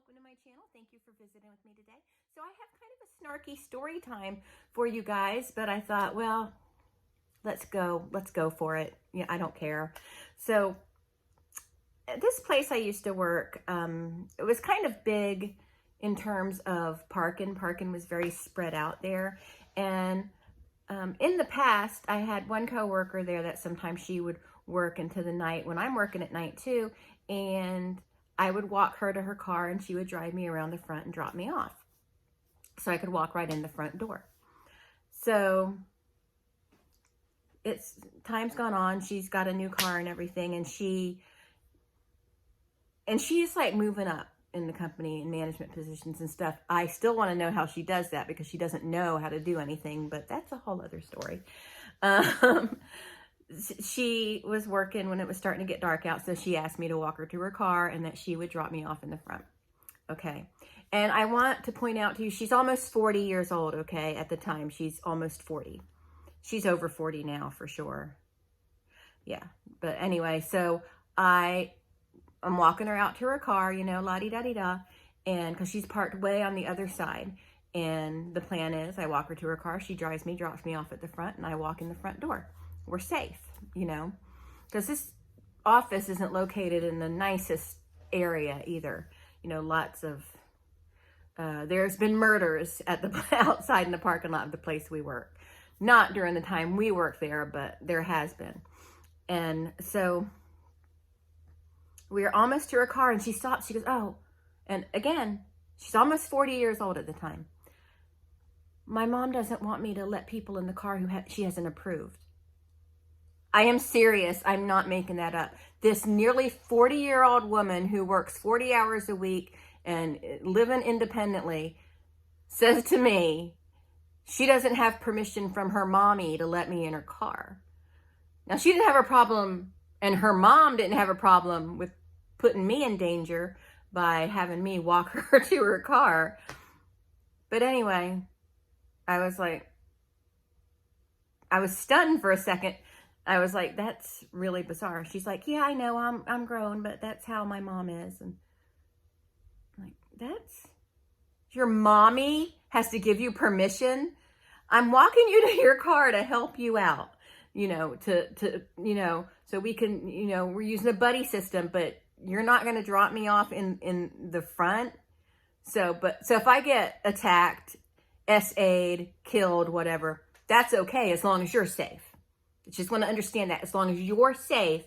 welcome to my channel. Thank you for visiting with me today. So I have kind of a snarky story time for you guys, but I thought, well, let's go for it. Yeah, I don't care. So this place I used to work, it was kind of big in terms of parking. Parking was very spread out there. And in the past, I had one coworker there that sometimes she would work into the night when I'm working at night too. And I would walk her to her car and she would drive me around the front and drop me off so I could walk right in the front door. So time's gone on. She's got a new car and everything, and she's like moving up in the company and management positions and stuff. I still want to know how she does that because she doesn't know how to do anything, but that's a whole other story. She was working when it was starting to get dark out, so she asked me to walk her to her car and that she would drop me off in the front. Okay. And I want to point out to you, she's almost 40 years old, okay? At the time, she's almost 40. She's over 40 now for sure. Yeah. But anyway, so I'm walking her out to her car, you know, la-di-da-di-da, and because she's parked way on the other side. And the plan is I walk her to her car, she drives me, drops me off at the front, and I walk in the front door. We're safe, you know, because this office isn't located in the nicest area either. You know, lots of, there's been murders at the outside in the parking lot of the place we work. Not during the time we work there, but there has been. And so we are almost to her car and she stops. She goes, oh, and again, she's almost 40 years old at the time. My mom doesn't want me to let people in the car who she hasn't approved. I am serious. I'm not making that up. This nearly 40-year-old woman who works 40 hours a week and living independently says to me, she doesn't have permission from her mommy to let me in her car. Now, she didn't have a problem, and her mom didn't have a problem with putting me in danger by having me walk her to her car. But anyway, I was stunned for a second. I was like, that's really bizarre. She's like, yeah, I know, I'm grown, but that's how my mom is. And I'm like, your mommy has to give you permission? I'm walking you to your car to help you out, you know, so we can, you know, we're using a buddy system, but you're not going to drop me off in the front. So if I get attacked, SA'd, killed, whatever, that's okay as long as you're safe. I just want to understand that as long as you're safe,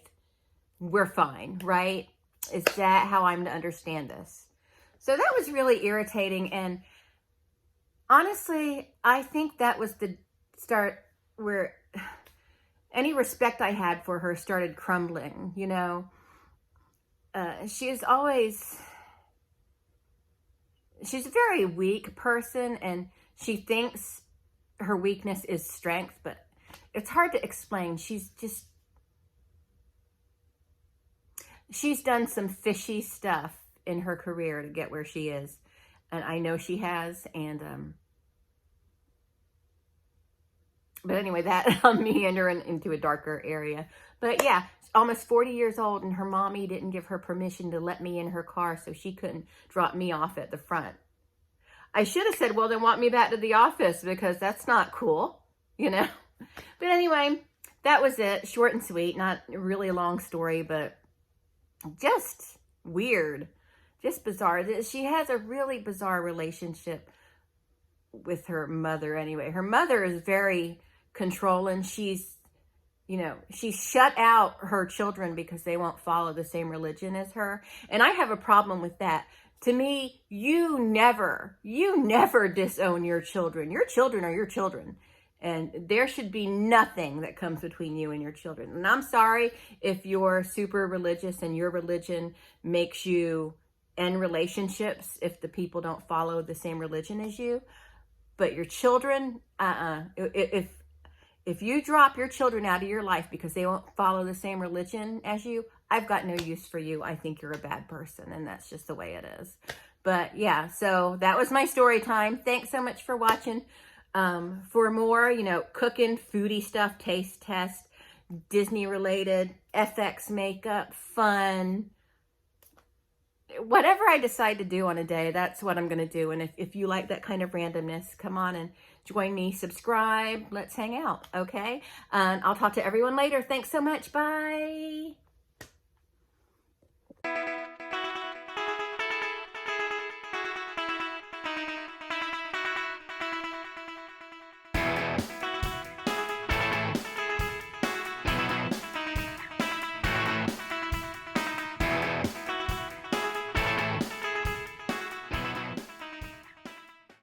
we're fine, right? Is that how I'm to understand this? So that was really irritating. And honestly, I think that was the start where any respect I had for her started crumbling, you know. She's a very weak person, and she thinks her weakness is strength, but it's hard to explain. She's done some fishy stuff in her career to get where she is. And I know she has. And, but anyway, that I'm meandering into a darker area. But yeah, almost 40 years old, and her mommy didn't give her permission to let me in her car, so she couldn't drop me off at the front. I should have said, well, then walk me back to the office, because that's not cool, you know? But anyway, that was it. Short and sweet. Not really a long story, but just weird. Just bizarre. She has a really bizarre relationship with her mother anyway. Her mother is very controlling. She's shut out her children because they won't follow the same religion as her. And I have a problem with that. To me, you never disown your children. Your children are your children. And there should be nothing that comes between you and your children. And I'm sorry if you're super religious and your religion makes you end relationships if the people don't follow the same religion as you. But your children, if you drop your children out of your life because they won't follow the same religion as you, I've got no use for you. I think you're a bad person, and that's just the way it is. But yeah, so that was my story time. Thanks so much for watching. For more, you know, cooking, foodie stuff, taste test, Disney related, FX makeup, fun, whatever I decide to do on a day, that's what I'm going to do. And if you like that kind of randomness, come on and join me, subscribe, let's hang out, okay? I'll talk to everyone later. Thanks so much. Bye.